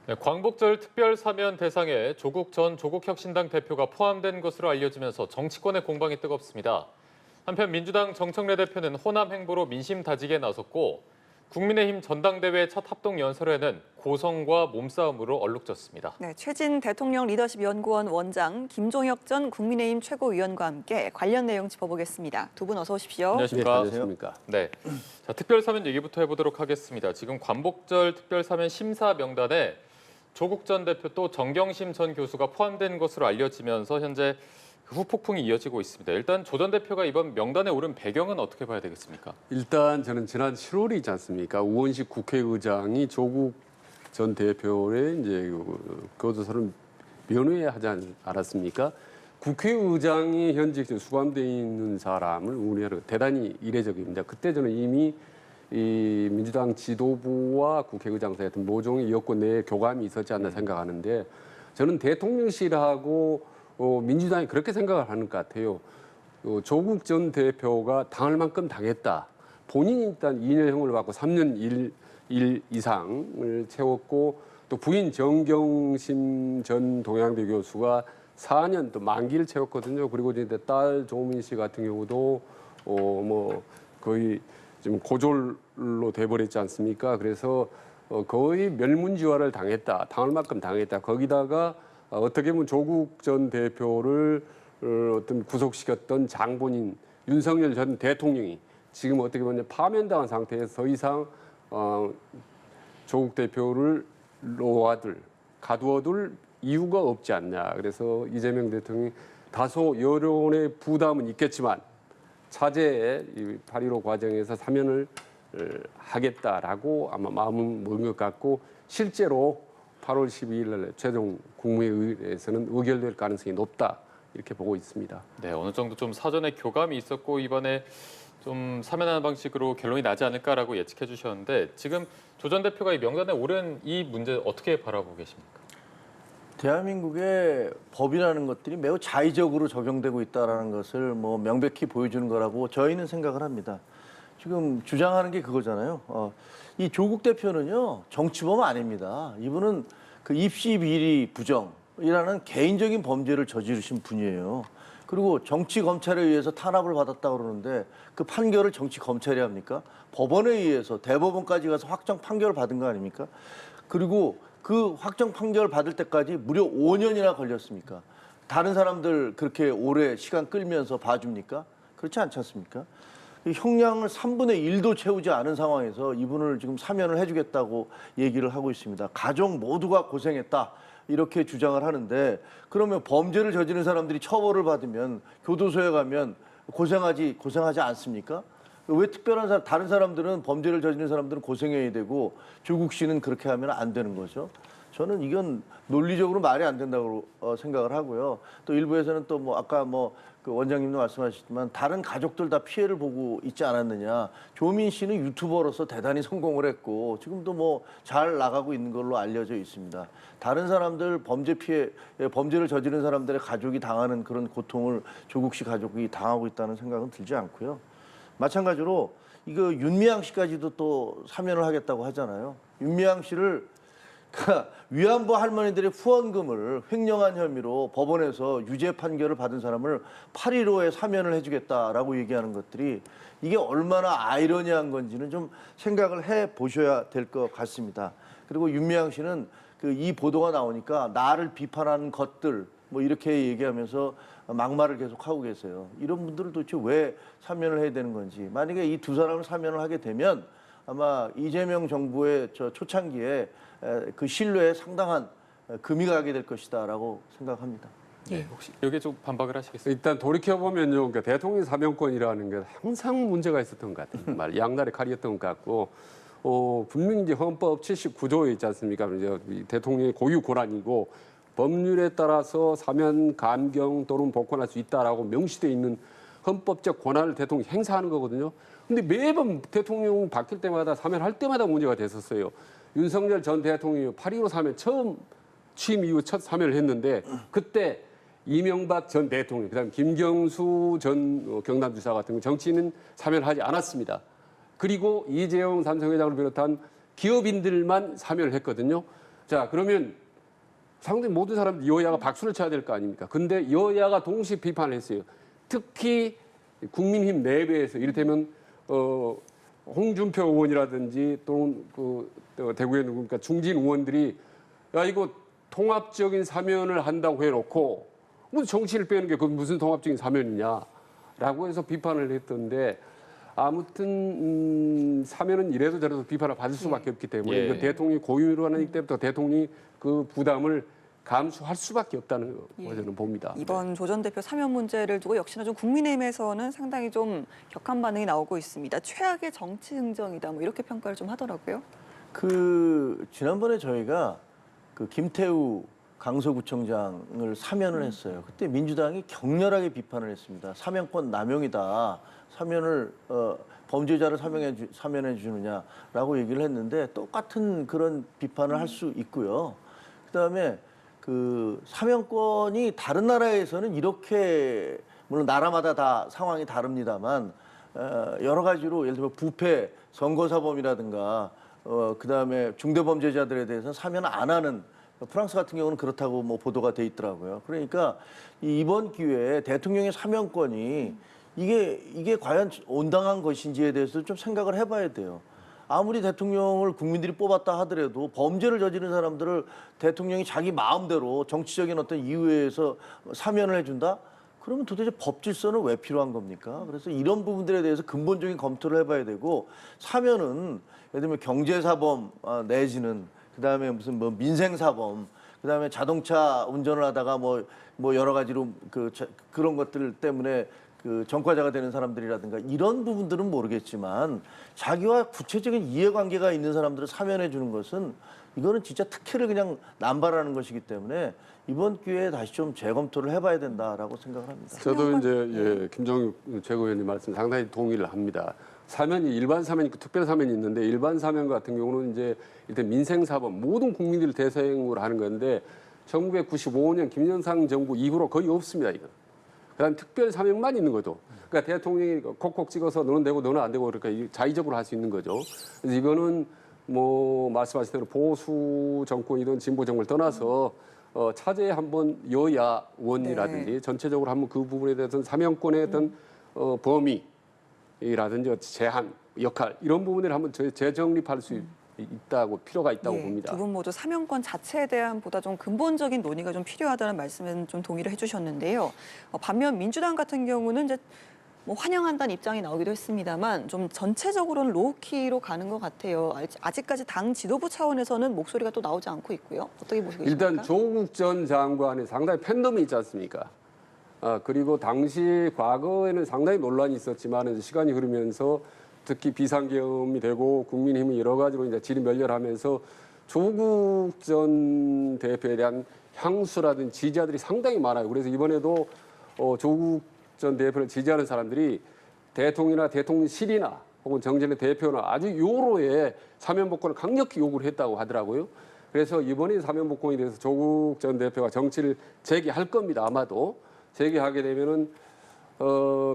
네, 광복절 특별 사면 대상에 조국 전 조국혁신당 대표가 포함된 것으로 알려지면서 정치권의 공방이 뜨겁습니다. 한편 민주당 정청래 대표는 호남 행보로 민심 다지기에 나섰고 국민의힘 전당대회 첫 합동 연설에는 고성과 몸싸움으로 얼룩졌습니다. 네, 최진 대통령 리더십 연구원 원장 김종혁 전 국민의힘 최고위원과 함께 관련 내용 짚어보겠습니다. 두 분 어서 오십시오. 안녕하십니까? 안녕하십니까? 네, 자, 특별 사면 얘기부터 해보도록 하겠습니다. 지금 광복절 특별 사면 심사 명단에 조국 전 대표 또 정경심 전 교수가 포함된 것으로 알려지면서 현재 후폭풍이 이어지고 있습니다. 일단 조 전 대표가 이번 명단에 오른 배경은 어떻게 봐야 되겠습니까? 일단 저는 지난 7월이지 않습니까? 우원식 국회의장이 조국 전 대표의 이제 교도소를 면회하지 않았습니까? 국회의장이 현직 수감되어 있는 사람을 운운하는 대단히 이례적입니다. 그때 저는 이미 이 민주당 지도부와 국회의장 사이에 어떤 모종의 여권 내에 교감이 있었지 않나 생각하는데 저는 대통령실하고 민주당이 그렇게 생각을 하는 것 같아요. 조국 전 대표가 당할 만큼 당했다. 본인이 일단 2년형을 받고 3년 1 이상을 채웠고 또 부인 정경심 전 동양대 교수가 4년 또 만기를 채웠거든요. 그리고 이제 딸 조민 씨 같은 경우도 뭐 거의 지금 고졸로 돼버렸지 않습니까? 그래서 거의 멸문지화를 당했다. 당할 만큼 당했다. 거기다가 어떻게 보면 조국 전 대표를 어떤 구속시켰던 장본인 윤석열 전 대통령이 지금 어떻게 보면 파면당한 상태에서 더 이상 조국 대표를 가두어둘 이유가 없지 않냐. 그래서 이재명 대통령이 다소 여론의 부담은 있겠지만 차제에 8.15 과정에서 사면을 하겠다라고 아마 마음은 먹은 것 같고 실제로 8월 12일 날 최종 국무회의에서는 의결될 가능성이 높다 이렇게 보고 있습니다. 네, 어느 정도 좀 사전에 교감이 있었고 이번에 좀 사면하는 방식으로 결론이 나지 않을까라고 예측해 주셨는데 지금 조 전 대표가 이 명단에 오른 이 문제 어떻게 바라보고 계십니까? 대한민국의 법이라는 것들이 매우 자의적으로 적용되고 있다는 것을 뭐 명백히 보여주는 거라고 저희는 생각을 합니다. 지금 주장하는 게 그거잖아요. 이 조국 대표는요 정치범 아닙니다. 이분은 그 입시 비리 부정이라는 개인적인 범죄를 저지르신 분이에요. 그리고 정치 검찰에 의해서 탄압을 받았다고 그러는데 그 판결을 정치 검찰이 합니까? 법원에 의해서 대법원까지 가서 확정 판결을 받은 거 아닙니까? 그리고 그 확정 판결 받을 때까지 무려 5년이나 걸렸습니까? 다른 사람들 그렇게 오래 시간 끌면서 봐줍니까? 그렇지 않지 않습니까? 형량을 3분의 1도 채우지 않은 상황에서 이분을 지금 사면을 해주겠다고 얘기를 하고 있습니다. 가족 모두가 고생했다. 이렇게 주장을 하는데 그러면 범죄를 저지른 사람들이 처벌을 받으면 교도소에 가면 고생하지 않습니까? 왜 특별한 사람, 다른 사람들은 범죄를 저지른 사람들은 고생해야 되고 조국 씨는 그렇게 하면 안 되는 거죠. 저는 이건 논리적으로 말이 안 된다고 생각을 하고요. 또 일부에서는 또 뭐 아까 그 원장님도 말씀하셨지만 다른 가족들 다 피해를 보고 있지 않았느냐. 조민 씨는 유튜버로서 대단히 성공을 했고 지금도 뭐 잘 나가고 있는 걸로 알려져 있습니다. 다른 사람들 범죄를 저지른 사람들의 가족이 당하는 그런 고통을 조국 씨 가족이 당하고 있다는 생각은 들지 않고요. 마찬가지로 이거 윤미향 씨까지도 또 사면을 하겠다고 하잖아요. 윤미향 씨를 위안부 할머니들의 후원금을 횡령한 혐의로 법원에서 유죄 판결을 받은 사람을 8.15에 사면을 해주겠다라고 얘기하는 것들이 이게 얼마나 아이러니한 건지는 좀 생각을 해보셔야 될 것 같습니다. 그리고 윤미향 씨는 이 보도가 나오니까 나를 비판하는 것들 뭐 이렇게 얘기하면서 막말을 계속 하고 계세요. 이런 분들을 도대체 왜 사면을 해야 되는 건지. 만약에 이 두 사람을 사면을 하게 되면 아마 이재명 정부의 초창기에 그 신뢰에 상당한 금이 가게 될 것이다라고 생각합니다. 네, 혹시 여기에 좀 반박을 하시겠습니까? 일단 돌이켜보면요. 그러니까 대통령 사면권이라는 게 항상 문제가 있었던 것 같아요. 정말 양날의 칼이었던 것 같고 분명히 이제 헌법 79조에 있지 않습니까? 이제 대통령의 고유 권한이고 법률에 따라서 사면, 감경 또는 복권할 수 있다라고 명시되어 있는 헌법적 권한을 대통령이 행사하는 거거든요. 근데 매번 대통령 바뀔 때마다 사면할 때마다 문제가 됐었어요. 윤석열 전 대통령이 8.15 사면 처음 취임 이후 첫 사면을 했는데 그때 이명박 전 대통령, 그다음 김경수 전 경남지사 같은 정치인은 사면을 하지 않았습니다. 그리고 이재용 삼성회장을 비롯한 기업인들만 사면을 했거든요. 자, 그러면 상당히 모든 사람들이 여야가 박수를 쳐야 될 거 아닙니까? 근데 여야가 동시에 비판을 했어요. 특히 국민힘 내부에서 이를테면 홍준표 의원이라든지 또는 대구의 누구니까 중진 의원들이 야 이거 통합적인 사면을 한다고 해놓고 무슨 정치를 빼는 게 그건 무슨 통합적인 사면이냐라고 해서 비판을 했던데 아무튼 사면은 이래도 저래도 비판을 받을 수밖에 없기 때문에 예. 이거 대통령이 고유로 하는 때부터 대통령이 그 부담을 감수할 수밖에 없다는 거 예. 저는 봅니다. 이번 조 전 대표 사면 문제를 두고 역시나 좀 국민의힘에서는 상당히 좀 격한 반응이 나오고 있습니다. 최악의 정치 흥정이다, 뭐 이렇게 평가를 좀 하더라고요. 지난번에 저희가 그 김태우 강서구청장을 사면을 했어요. 그때 민주당이 격렬하게 비판을 했습니다. 사면권 남용이다. 사면을 범죄자를 사면해 주느냐라고 얘기를 했는데 똑같은 그런 비판을 할 수 있고요. 그다음에 그 사면권이 다른 나라에서는 이렇게 물론 나라마다 다 상황이 다릅니다만 여러 가지로 예를 들어 부패, 선거사범이라든가 그다음에 중대범죄자들에 대해서는 사면 안 하는 프랑스 같은 경우는 그렇다고 뭐 보도가 돼 있더라고요. 그러니까 이번 기회에 대통령의 사면권이 이게 과연 온당한 것인지에 대해서 좀 생각을 해봐야 돼요. 아무리 대통령을 국민들이 뽑았다 하더라도 범죄를 저지른 사람들을 대통령이 자기 마음대로 정치적인 어떤 이유에 의해서 사면을 해준다? 그러면 도대체 법 질서는 왜 필요한 겁니까? 그래서 이런 부분들에 대해서 근본적인 검토를 해봐야 되고 사면은 예를 들면 경제사범 내지는 그다음에 무슨 뭐 민생사범 그다음에 자동차 운전을 하다가 뭐 여러 가지로 그런 것들 때문에 그 전과자가 되는 사람들이라든가 이런 부분들은 모르겠지만 자기와 구체적인 이해관계가 있는 사람들을 사면해 주는 것은 이거는 진짜 특혜를 그냥 남발하는 것이기 때문에 이번 기회에 다시 좀 재검토를 해봐야 된다라고 생각을 합니다. 저도 이제 김종욱 최고위원님 말씀 상당히 동의를 합니다. 사면이 일반 사면이 있고 특별 사면이 있는데 일반 사면 같은 경우는 이제 일단 민생사범 모든 국민들을 대상으로 하는 건데 1995년 김영삼 정부 이후로 거의 없습니다. 이거. 그다음 특별 사면만 있는 거죠. 그러니까 대통령이 콕콕 찍어서 너는 되고 너는 안 되고 그러니까 자의적으로 할 수 있는 거죠. 그래서 이거는 뭐 말씀하신 대로 보수 정권이든 진보 정권을 떠나서 차제에 한번 여야 의원이라든지 전체적으로 한번 그 부분에 대해서는 사면권의 어떤 범위라든지 제한, 역할 이런 부분을 한번 재정립할 수 있다고 필요가 있다고 봅니다. 두 분 모두 사면권 자체에 대한 보다 좀 근본적인 논의가 좀 필요하다는 말씀은 좀 동의를 해주셨는데요. 반면 민주당 같은 경우는 이제 뭐 환영한다는 입장이 나오기도 했습니다만 좀 전체적으로는 로우키로 가는 것 같아요. 아직까지 당 지도부 차원에서는 목소리가 또 나오지 않고 있고요. 어떻게 보시고 계십니까? 일단 조국 전 장관에 상당히 팬덤이 있지 않습니까? 그리고 당시 과거에는 상당히 논란이 있었지만 시간이 흐르면서 특히 비상계엄이 되고 국민힘이 여러 가지로 이제 지리멸렬하면서 조국 전 대표에 대한 향수라든지 지지자들이 상당히 많아요. 그래서 이번에도 조국 전 대표를 지지하는 사람들이 대통령이나 대통령실이나 혹은 정전의 대표나 아주 요로에 사면복권을 강력히 요구를 했다고 하더라고요. 그래서 이번에 사면복권에 대해서 조국 전 대표가 정치를 재개할 겁니다. 아마도 재개하게 되면은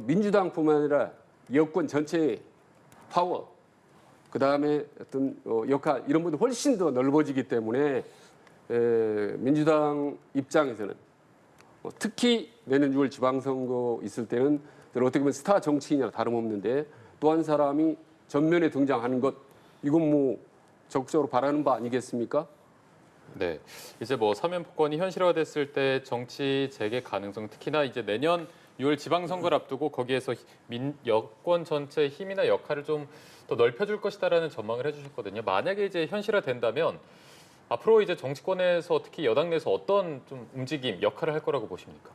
민주당뿐만 아니라 여권 전체의 파워, 그 다음에 어떤 역할 이런 분들 훨씬 더 넓어지기 때문에 민주당 입장에서는 특히 내년 6월 지방선거 있을 때는 어떻게 보면 스타 정치인이나 다름없는데 또 한 사람이 전면에 등장하는 것 이건 뭐 적극적으로 바라는 바 아니겠습니까? 네, 이제 뭐 사면 복권이 현실화됐을 때 정치 재개 가능성, 특히나 이제 내년 6월 지방선거를 앞두고 거기에서 여권 전체의 힘이나 역할을 좀 더 넓혀줄 것이다라는 전망을 해주셨거든요. 만약에 이제 현실화된다면 앞으로 이제 정치권에서 특히 여당 내에서 어떤 좀 움직임, 역할을 할 거라고 보십니까?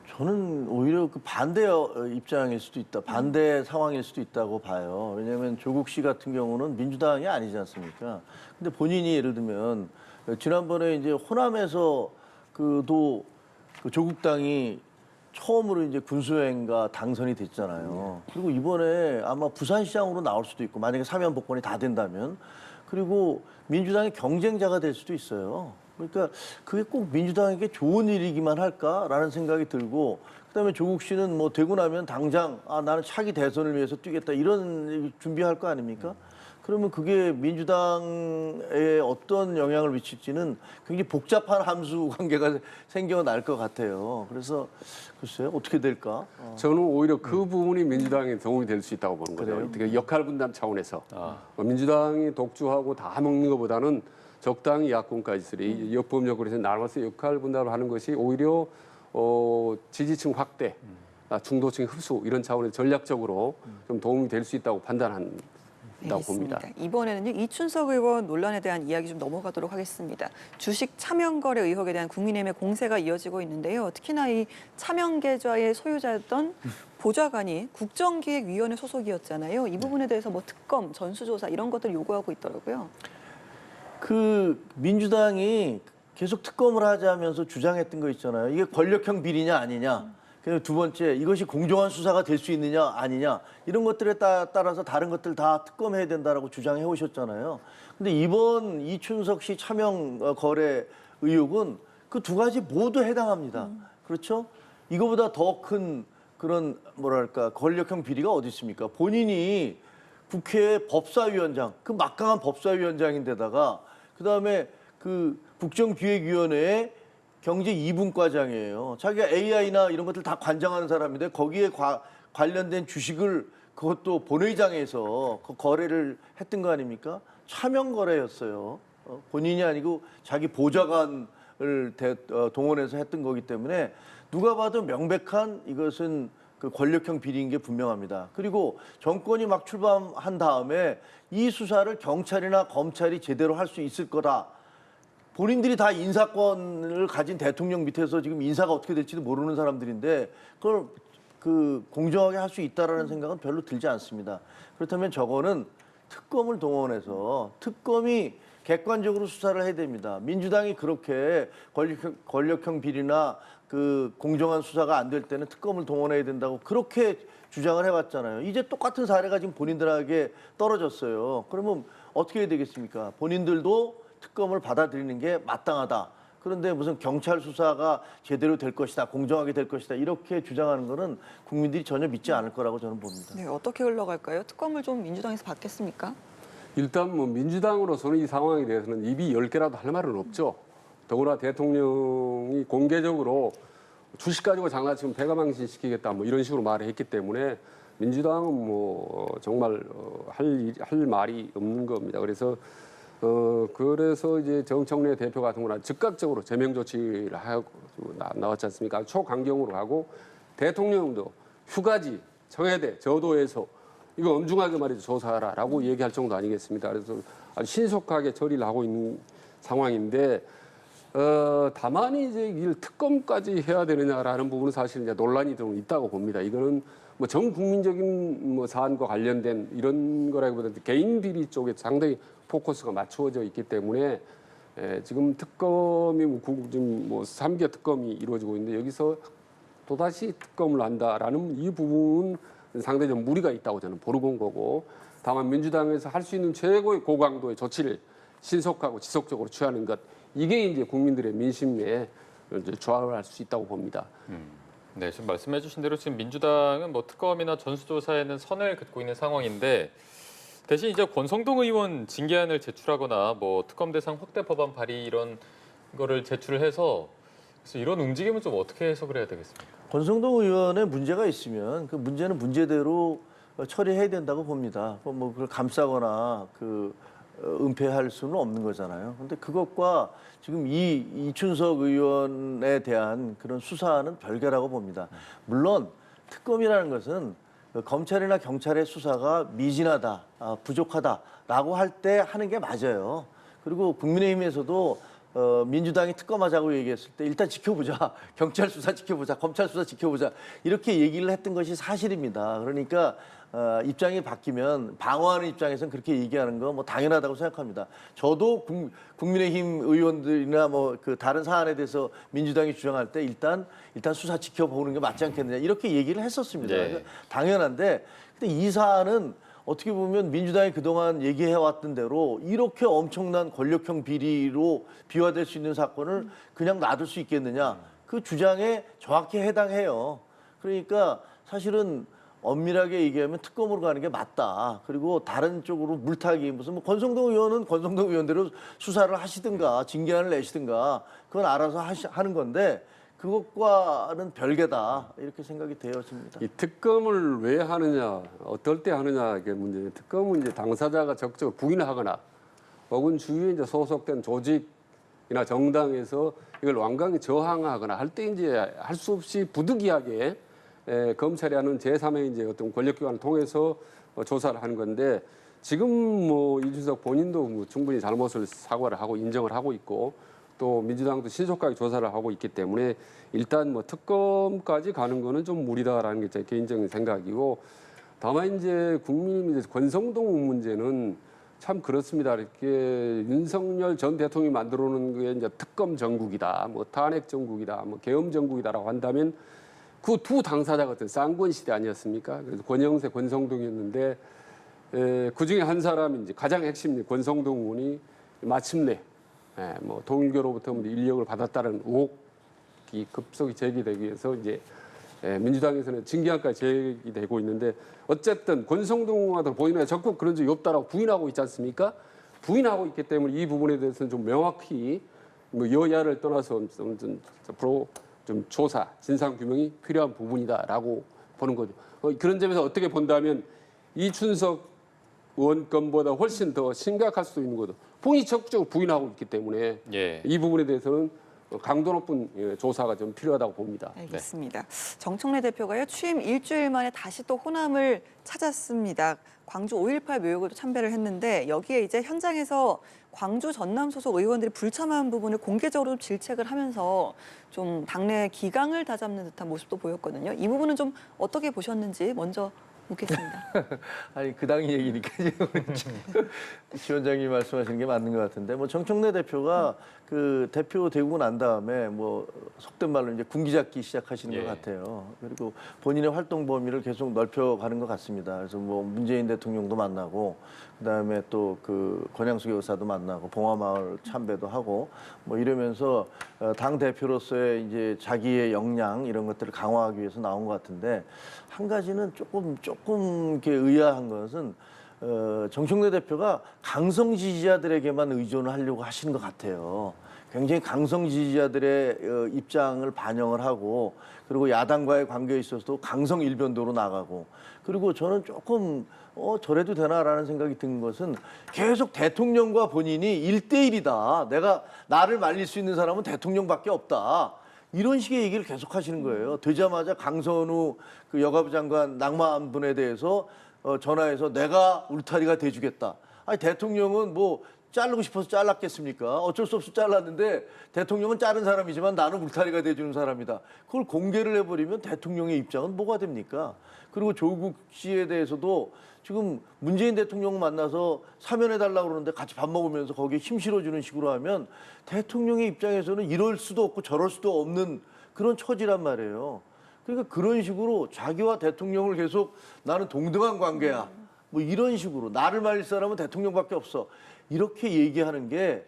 저는 오히려 그 반대 입장일 수도 있다. 반대 상황일 수도 있다고 봐요. 왜냐하면 조국 씨 같은 경우는 민주당이 아니지 않습니까? 근데 본인이 예를 들면 지난번에 이제 호남에서 그 조국당이 처음으로 이제 군수행가 당선이 됐잖아요. 그리고 이번에 아마 부산시장으로 나올 수도 있고 만약에 사면 복권이 다 된다면 그리고 민주당의 경쟁자가 될 수도 있어요. 그러니까 그게 꼭 민주당에게 좋은 일이기만 할까라는 생각이 들고 그다음에 조국 씨는 뭐 되고 나면 당장 나는 차기 대선을 위해서 뛰겠다 이런 준비할 거 아닙니까? 그러면 그게 민주당에 어떤 영향을 미칠지는 굉장히 복잡한 함수 관계가 생겨날 것 같아요. 그래서 글쎄요, 어떻게 될까? 저는 오히려 그 부분이 민주당에 도움이 될 수 있다고 보는 거죠. 그래요? 어떻게 역할 분담 차원에서 민주당이 독주하고 다 먹는 것보다는 적당히 야권까지 쓰리 역법력으로 해서 나눠서 역할 분담을 하는 것이 오히려 지지층 확대, 중도층 흡수 이런 차원에서 전략적으로 좀 도움이 될 수 있다고 판단한다고 봅니다. 알겠습니다. 이번에는요, 이춘석 의원 논란에 대한 이야기 좀 넘어가도록 하겠습니다. 주식 차명거래 의혹에 대한 국민의힘의 공세가 이어지고 있는데요. 특히나 이 차명계좌의 소유자였던 보좌관이 국정기획위원회 소속이었잖아요. 이 부분에 대해서 뭐 특검, 전수조사 이런 것들 요구하고 있더라고요. 그 민주당이 계속 특검을 하자면서 주장했던 거 있잖아요. 이게 권력형 비리냐 아니냐. 그리고 두 번째, 이것이 공정한 수사가 될 수 있느냐 아니냐. 이런 것들에 따라서 다른 것들 다 특검해야 된다라고 주장해 오셨잖아요. 근데 이번 이춘석 씨 차명 거래 의혹은 그 두 가지 모두 해당합니다. 그렇죠? 이거보다 더 큰 그런 뭐랄까 권력형 비리가 어디 있습니까? 본인이 국회 법사위원장, 그 막강한 법사위원장인데다가 그다음에 그 국정기획위원회의 경제 2분과장이에요. 자기가 AI나 이런 것들 다 관장하는 사람인데 거기에 관련된 주식을 그것도 본회의장에서 그 거래를 했던 거 아닙니까? 차명 거래였어요. 본인이 아니고 자기 보좌관을 동원해서 했던 거기 때문에 누가 봐도 명백한 이것은 그 권력형 비리인 게 분명합니다. 그리고 정권이 막 출범한 다음에 이 수사를 경찰이나 검찰이 제대로 할 수 있을 거다. 본인들이 다 인사권을 가진 대통령 밑에서 지금 인사가 어떻게 될지도 모르는 사람들인데 그걸 그 공정하게 할 수 있다라는 생각은 별로 들지 않습니다. 그렇다면 저거는 특검을 동원해서 특검이 객관적으로 수사를 해야 됩니다. 민주당이 그렇게 권력형 비리나 그 공정한 수사가 안 될 때는 특검을 동원해야 된다고 그렇게 주장을 해왔잖아요. 이제 똑같은 사례가 지금 본인들에게 떨어졌어요. 그러면 어떻게 해야 되겠습니까? 본인들도 특검을 받아들이는 게 마땅하다. 그런데 무슨 경찰 수사가 제대로 될 것이다, 공정하게 될 것이다 이렇게 주장하는 거는 국민들이 전혀 믿지 않을 거라고 저는 봅니다. 네, 어떻게 흘러갈까요? 특검을 좀 민주당에서 받겠습니까? 일단 뭐 민주당으로서는 이 상황에 대해서는 입이 10개라도 할 말은 없죠. 더구나 대통령이 공개적으로 주식 가지고 장난치면 배가망신 시키겠다 뭐 이런 식으로 말을 했기 때문에 민주당은 뭐 정말 할 말이 없는 겁니다. 그래서 이제 정청래 대표 같은 경우는 즉각적으로 제명 조치를 하고 나왔지 않습니까? 초강경으로 하고 대통령도 휴가지 청와대 저도에서 이거 엄중하게 말이죠 조사하라라고 얘기할 정도 아니겠습니까? 그래서 아주 신속하게 처리를 하고 있는 상황인데 다만 이제 이 특검까지 해야 되느냐라는 부분은 사실 이제 논란이 좀 있다고 봅니다. 이거는 뭐 전 국민적인 뭐 사안과 관련된 이런 거라기보다는 개인 비리 쪽에 상당히 포커스가 맞추어져 있기 때문에 지금 특검이 지금 뭐 3개 특검이 이루어지고 있는데 여기서 또다시 특검을 한다라는 이 부분은 상당히 좀 무리가 있다고 저는 보는 거고 다만 민주당에서 할 수 있는 최고의 고강도의 조치를 신속하고 지속적으로 취하는 것 이게 이제 국민들의 민심에 이제 조합을 수 있다고 봅니다. 네, 지금 말씀해주신 대로 지금 민주당은 뭐 특검이나 전수조사에는 선을 긋고 있는 상황인데 대신 이제 권성동 의원 징계안을 제출하거나 뭐 특검 대상 확대 법안 발의 이런 거를 제출을 해서 그래서 이런 움직임은 좀 어떻게 해석을 해야 되겠습니까? 권성동 의원의 문제가 있으면 그 문제는 문제대로 처리해야 된다고 봅니다. 뭐 그걸 감싸거나 은폐할 수는 없는 거잖아요. 근데 그것과 지금 이춘석 의원에 대한 그런 수사는 별개라고 봅니다. 물론 특검이라는 것은 검찰이나 경찰의 수사가 미진하다, 부족하다라고 할 때 하는 게 맞아요. 그리고 국민의힘에서도 민주당이 특검하자고 얘기했을 때 일단 지켜보자. 경찰 수사 지켜보자. 검찰 수사 지켜보자. 이렇게 얘기를 했던 것이 사실입니다. 그러니까 입장이 바뀌면 방어하는 입장에서는 그렇게 얘기하는 거 뭐 당연하다고 생각합니다. 저도 국민의힘 의원들이나 뭐 그 다른 사안에 대해서 민주당이 주장할 때 일단 수사 지켜보는 게 맞지 않겠느냐 이렇게 얘기를 했었습니다. 네. 당연한데 근데 이 사안은 어떻게 보면 민주당이 그동안 얘기해왔던 대로 이렇게 엄청난 권력형 비리로 비화될 수 있는 사건을 그냥 놔둘 수 있겠느냐. 그 주장에 정확히 해당해요. 그러니까 사실은 엄밀하게 얘기하면 특검으로 가는 게 맞다. 그리고 다른 쪽으로 물타기 무슨 뭐 권성동 의원은 권성동 의원대로 수사를 하시든가 징계안을 내시든가 그건 알아서 하는 건데 그것과는 별개다 이렇게 생각이 되어집니다. 이 특검을 왜 하느냐, 어떨 때 하느냐 이게 문제예요. 특검은 이제 당사자가 적극적으로 부인하거나 혹은 주위에 이제 소속된 조직이나 정당에서 이걸 완강히 저항하거나 할 때 이제 할 수 없이 부득이하게 검찰이 하는 제3의 이제 어떤 권력기관을 통해서 조사를 하는 건데 지금 뭐 이준석 본인도 뭐 충분히 잘못을 사과를 하고 인정을 하고 있고 또 민주당도 신속하게 조사를 하고 있기 때문에 일단 뭐 특검까지 가는 거는 좀 무리다라는 게 제 개인적인 생각이고 다만 이제 국민이 이제 권성동 문제는 참 그렇습니다. 이렇게 윤석열 전 대통령이 만들어 놓은 게 이제 특검 정국이다, 뭐 탄핵 정국이다, 뭐 계엄 정국이다라고 한다면 그 두 당사자가 어떤 쌍권 시대 아니었습니까? 그래서 권영세, 권성동이었는데 그 중에 한 사람이 이제 가장 핵심 권성동 의원이 마침내 뭐 통일교로부터 인력을 받았다는 의혹이 급속히 제기되기 위해서 이제 민주당에서는 징계안까지 제기되고 있는데 어쨌든 권성동 의원도 본인은 적극 그런 적이 없다라고 부인하고 있지 않습니까? 부인하고 있기 때문에 이 부분에 대해서는 좀 명확히 뭐 여야를 떠나서 앞으로 좀 조사, 진상 규명이 필요한 부분이다라고 보는 거죠. 그런 점에서 어떻게 본다면 이춘석 의원 건보다 훨씬 더 심각할 수도 있는 거죠. 본인이 적극적으로 부인하고 있기 때문에 이 부분에 대해서는 강도 높은 조사가 좀 필요하다고 봅니다. 알겠습니다. 정청래 대표가요 취임 일주일 만에 다시 또 호남을 찾았습니다. 광주 5.18 묘역에도 참배를 했는데 여기에 이제 현장에서 광주 전남 소속 의원들이 불참한 부분을 공개적으로 질책을 하면서 좀 당내 기강을 다잡는 듯한 모습도 보였거든요. 이 부분은 좀 어떻게 보셨는지 먼저 묻겠습니다. 아니 그 당이 얘기니까 지 원장님이 말씀하시는 게 맞는 것 같은데 뭐 정청래 대표가 그 대표 되고 난 다음에 뭐 속된 말로 이제 군기잡기 시작하시는 것 같아요. 그리고 본인의 활동 범위를 계속 넓혀가는 것 같습니다. 그래서 뭐 문재인 대통령도 만나고 그다음에 또 그 권양숙 여사도 만나고 봉화마을 참배도 하고 뭐 이러면서 당 대표로서의 이제 자기의 역량 이런 것들을 강화하기 위해서 나온 것 같은데 한 가지는 조금 이렇게 의아한 것은 정청래 대표가 강성 지지자들에게만 의존을 하려고 하시는 것 같아요. 굉장히 강성 지지자들의 입장을 반영을 하고 그리고 야당과의 관계에 있어서도 강성 일변도로 나가고 그리고 저는 조금 저래도 되나라는 생각이 든 것은 계속 대통령과 본인이 1대1이다. 나를 말릴 수 있는 사람은 대통령밖에 없다. 이런 식의 얘기를 계속 하시는 거예요. 되자마자 강선우 그 여가부 장관 낙마한 분에 대해서 전화해서 내가 울타리가 돼주겠다. 아니 대통령은 뭐 자르고 싶어서 잘랐겠습니까? 어쩔 수 없이 잘랐는데 대통령은 자른 사람이지만 나는 울타리가 돼주는 사람이다. 그걸 공개를 해버리면 대통령의 입장은 뭐가 됩니까? 그리고 조국 씨에 대해서도 지금 문재인 대통령 만나서 사면해달라고 그러는데 같이 밥 먹으면서 거기에 힘 실어주는 식으로 하면 대통령의 입장에서는 이럴 수도 없고 저럴 수도 없는 그런 처지란 말이에요. 그러니까 그런 식으로 자기와 대통령을 계속 나는 동등한 관계야. 뭐 이런 식으로 나를 말릴 사람은 대통령밖에 없어. 이렇게 얘기하는 게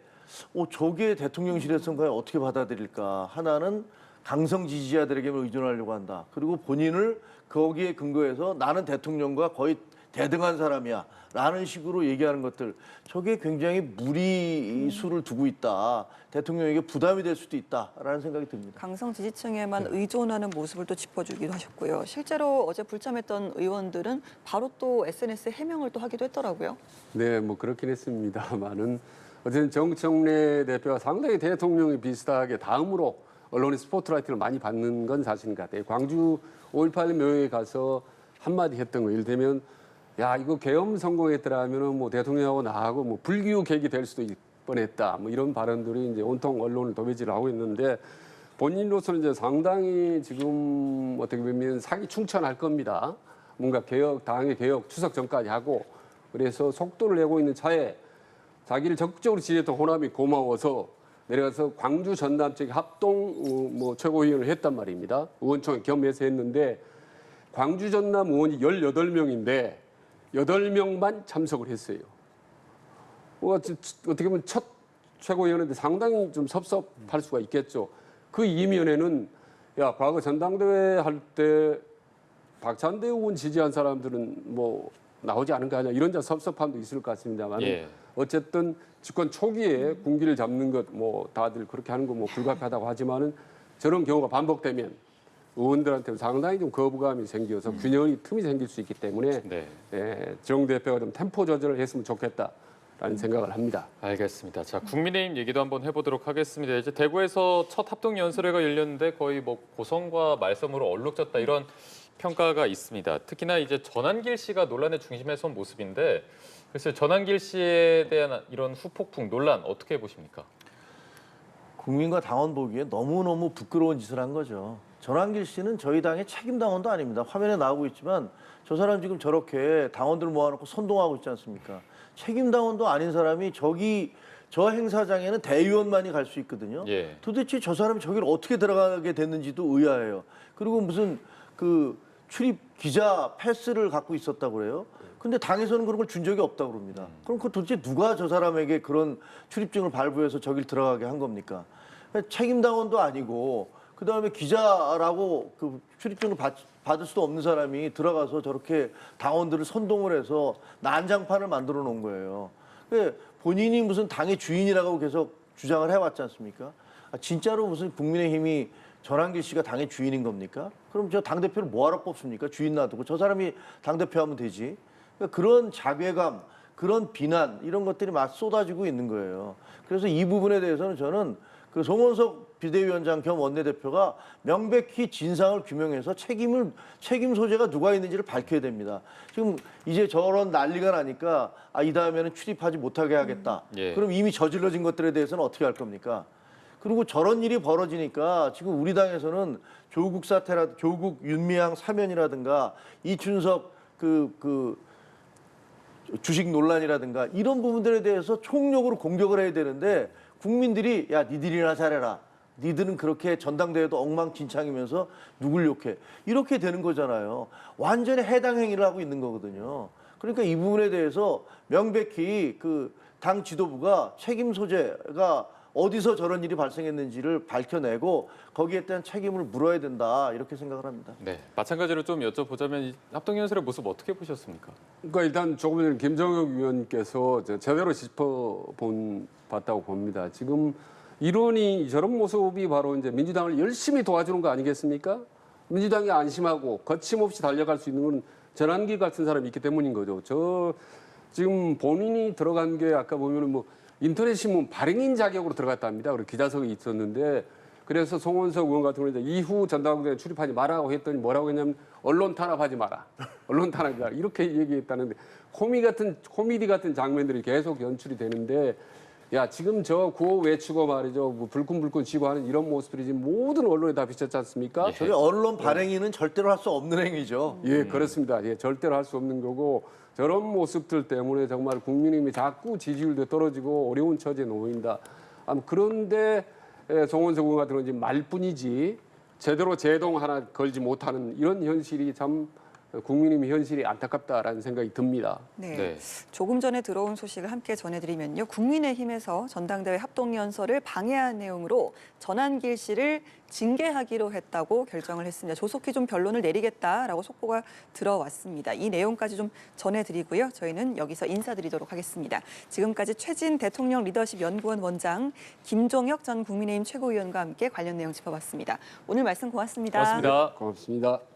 저게 대통령실에서는 과연 어떻게 받아들일까. 하나는 강성 지지자들에게만 의존하려고 한다. 그리고 본인을 거기에 근거해서 나는 대통령과 거의 대등한 사람이야 라는 식으로 얘기하는 것들 저게 굉장히 무리수를 두고 있다. 대통령에게 부담이 될 수도 있다라는 생각이 듭니다. 강성 지지층에만 의존하는 모습을 또 짚어주기도 하셨고요. 실제로 어제 불참했던 의원들은 바로 또 SNS에 해명을 또 하기도 했더라고요. 네, 뭐 그렇긴 했습니다만은 어쨌든 정청래 대표가 상당히 대통령이 비슷하게 다음으로 언론의 스포트라이트를 많이 받는 건 사실인 것 같아요. 광주 5.18 묘역에 가서 한마디 했던 거 예를 들면 야 이거 계엄 성공했더라면은 뭐 대통령하고 나하고 뭐 불기후 객이 될 수도 있을 뻔했다. 뭐 이런 발언들이 이제 온통 언론을 도배질을 하고 있는데 본인으로서는 이제 상당히 지금 어떻게 보면 사기 충천할 겁니다. 뭔가 개혁, 당의 개혁 추석 전까지 하고 그래서 속도를 내고 있는 차에 자기를 적극적으로 지지했던 호남이 고마워서 내려가서 광주 전남 쪽에 합동 뭐 최고위원을 했단 말입니다. 의원총회 겸해서 했는데 광주 전남 의원이 18명인데 8명만 참석을 했어요. 어떻게 보면 첫 최고위원인데 상당히 좀 섭섭할 수가 있겠죠. 그 이면에는 야 과거 전당대회 할 때 박찬대 의원 지지한 사람들은 뭐 나오지 않은 거 아니야 이런 섭섭함도 있을 것 같습니다만 예. 어쨌든 집권 초기에 군기를 잡는 것 뭐 다들 그렇게 하는 거 뭐 불가피하다고 하지만은 저런 경우가 반복되면 의원들한테 상당히 좀 거부감이 생겨서 균형이 틈이 생길 수 있기 때문에 네. 정 대표가 좀 템포 조절을 했으면 좋겠다라는 생각을 합니다. 알겠습니다. 자, 국민의힘 얘기도 한번 해보도록 하겠습니다. 이제 대구에서 첫 합동 연설회가 열렸는데 거의 뭐 고성과 말썽으로 얼룩졌다 이런 평가가 있습니다. 특히나 이제 전한길 씨가 논란의 중심에 선 모습인데, 글쎄 전한길 씨에 대한 이런 후폭풍 논란 어떻게 보십니까? 국민과 당원 보기에 너무너무 부끄러운 짓을 한 거죠. 전한길 씨는 저희 당의 책임 당원도 아닙니다. 화면에 나오고 있지만 저 사람 지금 저렇게 당원들 모아놓고 선동하고 있지 않습니까? 책임 당원도 아닌 사람이 저 행사장에는 대의원만이 갈 수 있거든요. 예. 도대체 저 사람이 저기를 어떻게 들어가게 됐는지도 의아해요. 그리고 무슨 그 출입 기자 패스를 갖고 있었다고 그래요. 근데 당에서는 그런 걸 준 적이 없다고 그럽니다. 그럼 그 도대체 누가 저 사람에게 그런 출입증을 발부해서 저길 들어가게 한 겁니까? 책임당원도 아니고 그다음에 기자라고 그 출입증을 받을 수도 없는 사람이 들어가서 저렇게 당원들을 선동을 해서 난장판을 만들어 놓은 거예요. 본인이 무슨 당의 주인이라고 계속 주장을 해왔지 않습니까? 진짜로 무슨 국민의힘이 전한길 씨가 당의 주인인 겁니까? 그럼 저 당대표를 뭐하러 뽑습니까? 주인 놔두고 저 사람이 당대표 하면 되지. 그러니까 그런 자괴감, 그런 비난 이런 것들이 막 쏟아지고 있는 거예요. 그래서 이 부분에 대해서는 저는 그 송원석 비대위원장 겸 원내대표가 명백히 진상을 규명해서 책임 소재가 누가 있는지를 밝혀야 됩니다. 지금 이제 저런 난리가 나니까 이 다음에는 출입하지 못하게 하겠다. 예. 그럼 이미 저질러진 것들에 대해서는 어떻게 할 겁니까? 그리고 저런 일이 벌어지니까 지금 우리 당에서는 조국 윤미향 사면이라든가 이춘석 그 주식 논란이라든가 이런 부분들에 대해서 총력으로 공격을 해야 되는데 국민들이 야 니들이나 잘해라. 니들은 그렇게 전당대회도 엉망진창이면서 누굴 욕해. 이렇게 되는 거잖아요. 완전히 해당 행위를 하고 있는 거거든요. 그러니까 이 부분에 대해서 명백히 그 당 지도부가 책임 소재가 어디서 저런 일이 발생했는지를 밝혀내고 거기에 대한 책임을 물어야 된다 이렇게 생각을 합니다. 네, 마찬가지로 좀 여쭤보자면 이 합동연설의 모습 어떻게 보셨습니까? 그러니까 일단 조금 전에 김정혁 위원께서 제대로 봤다고 봅니다. 지금 이론이 저런 모습이 바로 이제 민주당을 열심히 도와주는 거 아니겠습니까? 민주당이 안심하고 거침없이 달려갈 수 있는 건 전한길 같은 사람이 있기 때문인 거죠. 지금 본인이 들어간 게 아까 보면은 뭐 인터넷 신문 발행인 자격으로 들어갔답니다. 그리고 기자석이 있었는데 그래서 송원석 의원 같은 경우는 이후 전당대회 출입하지 말라고 했더니 뭐라고 했냐면 언론 탄압하지 마라. 언론 탄압이다. 이렇게 얘기했다는데 코미디 같은 장면들이 계속 연출이 되는데 야 지금 저 구호 외치고 말이죠. 뭐 불끈불끈 쥐고 하는 이런 모습들이 지금 모든 언론에 다 비쳤지 않습니까? 저게 언론 발행위는 절대로 할 수 없는 행위죠. 예, 그렇습니다. 예, 절대로 할 수 없는 거고 저런 모습들 때문에 정말 국민의힘이 자꾸 지지율도 떨어지고 어려운 처지에 놓인다. 그런데 송원석 의원 같은 건 지금 말뿐이지 제대로 제동 하나 걸지 못하는 이런 현실이 참 국민의힘 현실이 안타깝다라는 생각이 듭니다. 네. 네. 조금 전에 들어온 소식을 함께 전해드리면요. 국민의힘에서 전당대회 합동연설을 방해한 내용으로 전한길 씨를 징계하기로 했다고 결정을 했습니다. 조속히 좀 변론을 내리겠다라고 속보가 들어왔습니다. 이 내용까지 좀 전해드리고요. 저희는 여기서 인사드리도록 하겠습니다. 지금까지 최진 대통령 리더십 연구원 원장, 김종혁 전 국민의힘 최고위원과 함께 관련 내용 짚어봤습니다. 오늘 말씀 고맙습니다. 고맙습니다. 고맙습니다.